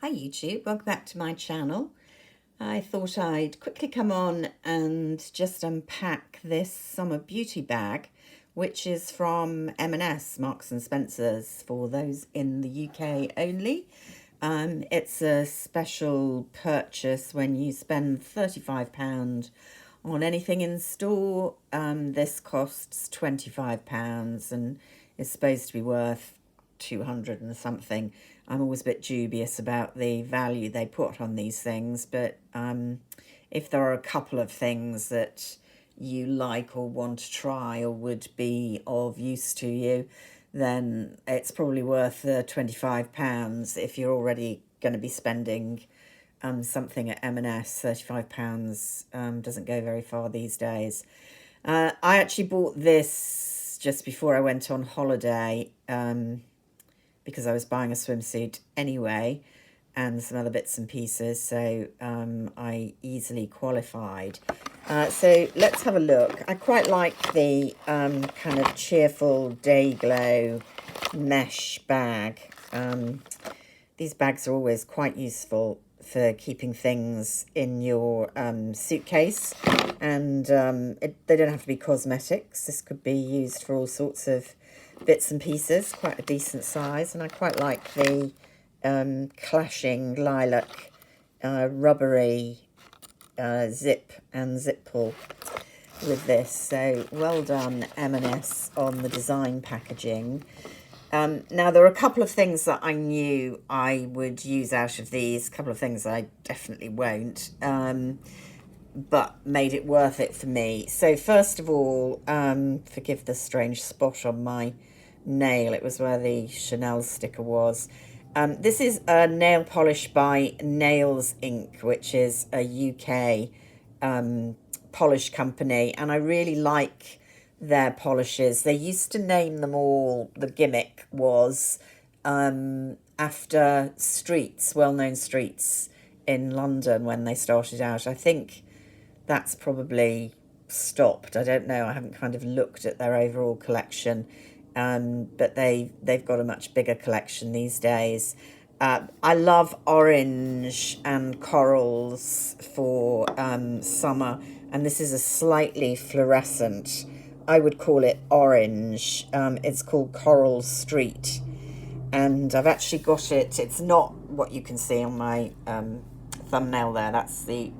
Hi YouTube, welcome back to my channel. I thought I'd quickly come on and just unpack this summer beauty bag, which is from M&S, Marks and Spencer's, for those in the UK only. It's a special purchase when you spend £35 on anything in store. This costs £25 and is supposed to be worth 200 and something. I'm always a bit dubious about the value they put on these things, but if there are a couple of things that you like or want to try or would be of use to you, then it's probably worth the £25 if you're already going to be spending something at M&S. £35 doesn't go very far these days. I actually bought this just before I went on holiday because I was buying a swimsuit anyway and some other bits and pieces, so I easily qualified. So let's have a look. I quite like the kind of cheerful day glow mesh bag. These bags are always quite useful for keeping things in your suitcase, and they don't have to be cosmetics. This could be used for all sorts of bits and pieces, quite a decent size, and I quite like the clashing lilac rubbery zip and zip pull with this. So well done M&S on the design packaging. Now there are a couple of things that I knew I would use out of these, a couple of things I definitely won't, but made it worth it for me. So first of all, forgive the strange spot on my nail, it was where the Chanel sticker was. This is a nail polish by Nails Inc., which is a UK polish company, and I really like their polishes. They used to name them all, the gimmick was after streets, well-known streets in London when they started out. I think that's probably stopped. I don't know. I haven't kind of looked at their overall collection, but they've got a much bigger collection these days. I love orange and corals for summer, and this is a slightly fluorescent. I would call it orange. It's called Coral Street, and I've actually got it. It's not what you can see on my thumbnail there. That's the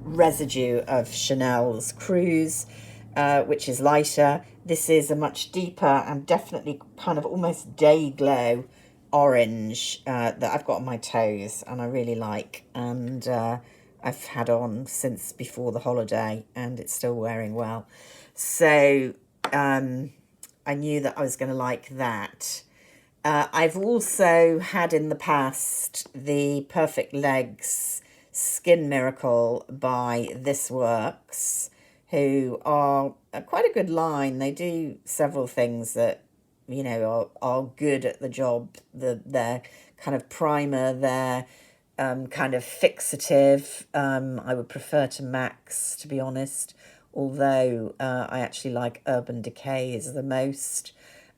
residue of Chanel's Cruise, which is lighter. This is a much deeper and definitely kind of almost day glow orange that I've got on my toes and I really like, and I've had on since before the holiday and it's still wearing well. So I knew that I was going to like that. I've also had in the past the Perfect Legs Skin Miracle by This Works, who are quite a good line. They do several things that, you know, are good at the job. Their kind of primer, their kind of fixative, I would prefer to Max, to be honest, although I actually like Urban Decay's the most.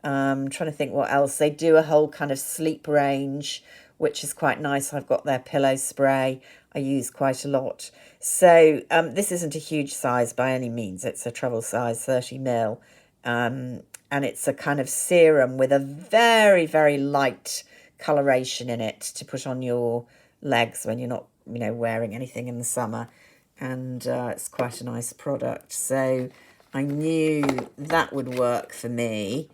Trying to think what else. They do a whole kind of sleep range, which is quite nice. I've got their pillow spray I use quite a lot. So this isn't a huge size by any means. It's a travel size, 30ml. And it's a kind of serum with a very, very light coloration in it to put on your legs when you're not, you know, wearing anything in the summer. And it's quite a nice product. So I knew that would work for me.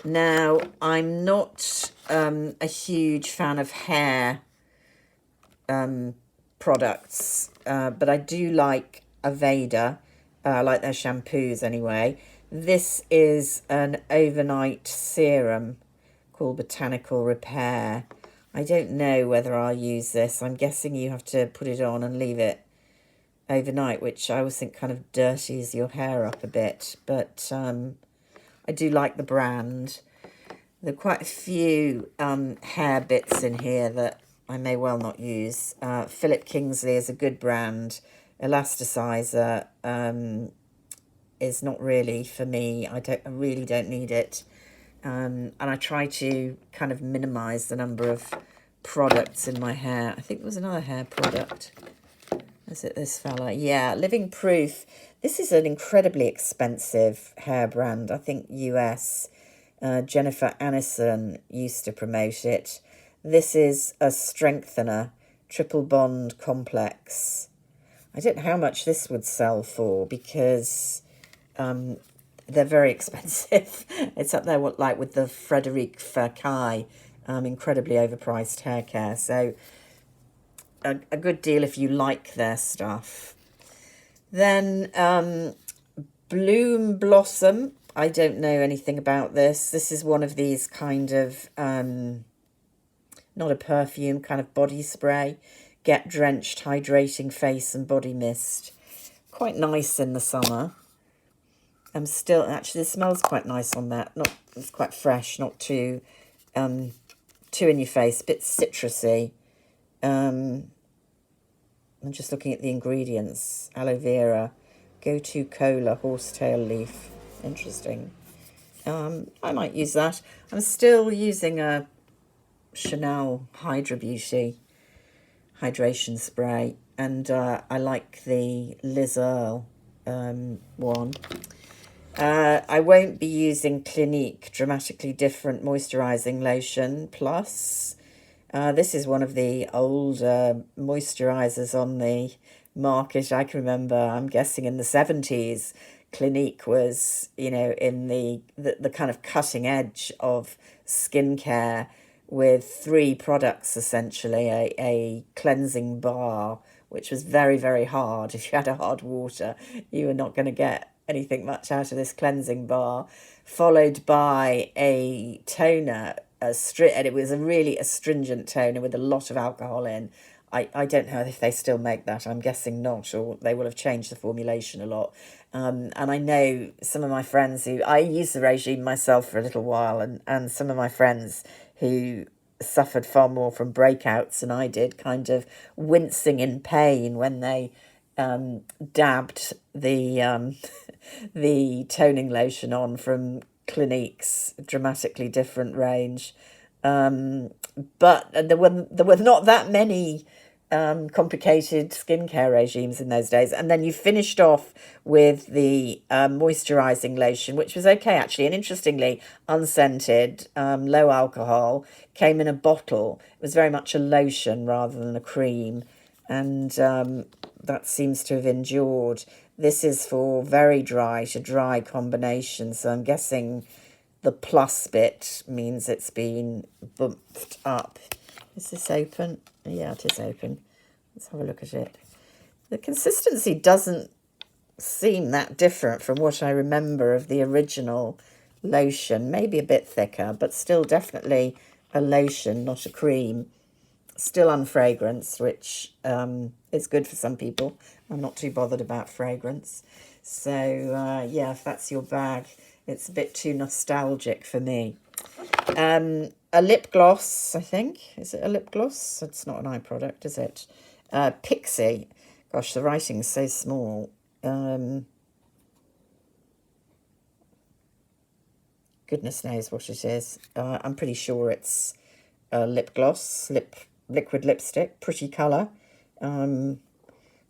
Now, I'm not a huge fan of hair products, but I do like Aveda. I like their shampoos anyway. This is an overnight serum called Botanical Repair. I don't know whether I'll use this. I'm guessing you have to put it on and leave it overnight, which I always think kind of dirties your hair up a bit, but I do like the brand. There are quite a few hair bits in here that I may well not use. Philip Kingsley is a good brand. Elasticizer is not really for me. I really don't need it. And I try to kind of minimise the number of products in my hair. I think there was another hair product. Is it this fella? Yeah, Living Proof. This is an incredibly expensive hair brand. I think US. Jennifer Aniston used to promote it. This is a strengthener, triple bond complex. I don't know how much this would sell for because they're very expensive. It's up there like with the Frederic Furcaille, incredibly overpriced hair care. So a good deal if you like their stuff. Then Bloom Blossom. I don't know anything about this. This is one of these kind of, not a perfume, kind of body spray. Get Drenched Hydrating Face and Body Mist. Quite nice in the summer. Actually, it smells quite nice on that. It's quite fresh, not too in your face, a bit citrusy. I'm just looking at the ingredients. Aloe vera, go-to cola, horsetail leaf. Interesting. I might use that. I'm still using a Chanel Hydra Beauty hydration spray, and I like the Liz Earle one. I won't be using Clinique Dramatically Different Moisturising Lotion Plus. This is one of the older moisturisers on the market. I can remember, I'm guessing in the 70s, Clinique was, in the kind of cutting edge of skincare with 3 products, essentially. A cleansing bar, which was very, very hard. If you had a hard water, you were not going to get anything much out of this cleansing bar, followed by a toner, and it was a really astringent toner with a lot of alcohol in. I don't know if they still make that. I'm guessing not, or they will have changed the formulation a lot. And I know some of my friends I used the regime myself for a little while, and some of my friends who suffered far more from breakouts than I did, kind of wincing in pain when they dabbed the the toning lotion on from Clinique's Dramatically Different range. But there were not that many complicated skincare regimes in those days. And then you finished off with the moisturising lotion, which was okay, actually, and interestingly, unscented, low alcohol, came in a bottle. It was very much a lotion rather than a cream, and that seems to have endured. This is for very dry to dry combination, so I'm guessing the plus bit means it's been bumped up. Is this open? Yeah, it is open. Let's have a look at it. The consistency doesn't seem that different from what I remember of the original lotion. Maybe a bit thicker, but still definitely a lotion, not a cream. Still unfragranced, which is good for some people. I'm not too bothered about fragrance. So, yeah, if that's your bag, it's a bit too nostalgic for me. A lip gloss, I think. Is it a lip gloss? It's not an eye product, is it? Pixie. Gosh, the writing's so small. Goodness knows what it is. I'm pretty sure it's a lip gloss, liquid lipstick, pretty colour.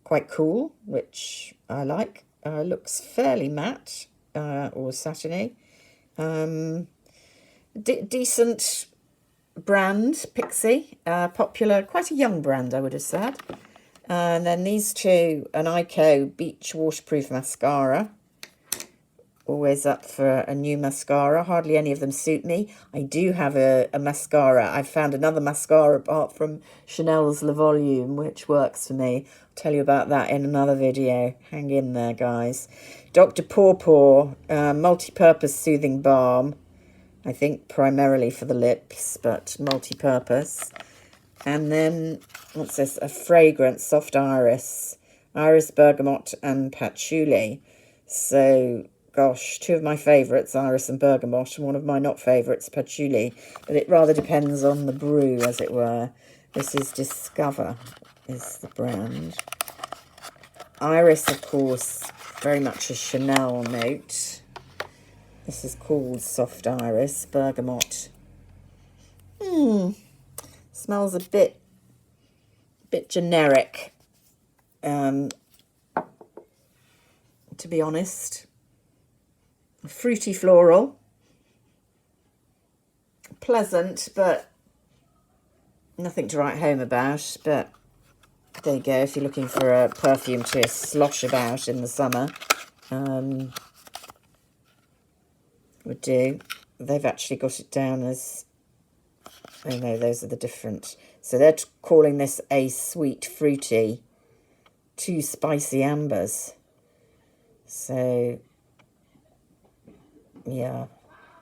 Quite cool, which I like. Looks fairly matte or satiny. Decent brand, Pixie. Popular, quite a young brand, I would have said. And then these two, an Ico Beach Waterproof Mascara. Always up for a new mascara. Hardly any of them suit me. I do have a mascara. I've found another mascara apart from Chanel's Le Volume, which works for me. I'll tell you about that in another video. Hang in there, guys. Dr. Pawpaw Multi-Purpose Soothing Balm. I think primarily for the lips, but multi-purpose. And then, what's this? A fragrance, Soft Iris. Iris Bergamot and Patchouli. So, gosh, two of my favourites, Iris and Bergamot, and one of my not favourites, Patchouli. But it rather depends on the brew, as it were. This is Discover, is the brand. Iris, of course, very much a Chanel note. This is called Soft Iris, Bergamot. Smells a bit generic, to be honest. Fruity floral. Pleasant, but nothing to write home about. But there you go, if you're looking for a perfume to slosh about in the summer, would do. They've actually got it down as, oh no, those are the different. So they're calling this a sweet fruity, 2 spicy ambers. So, yeah,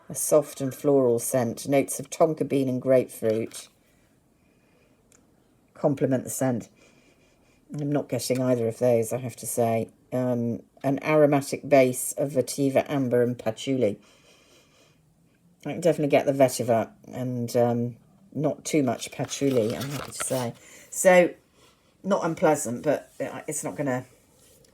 a soft and floral scent. Notes of tonka bean and grapefruit. Complement the scent. I'm not getting either of those, I have to say. An aromatic base of vetiver, amber and patchouli. I can definitely get the vetiver and not too much patchouli, I'm happy to say. So, not unpleasant, but it's not going to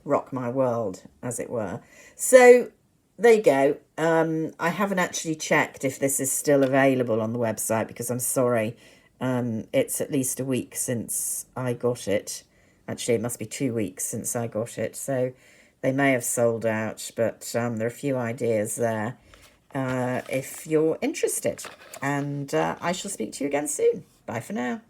rock my world, as it were. So, there you go. I haven't actually checked if this is still available on the website because I'm sorry. It's at least a week since I got it. Actually, it must be 2 weeks since I got it. So they may have sold out, but there are a few ideas there if you're interested. And I shall speak to you again soon. Bye for now.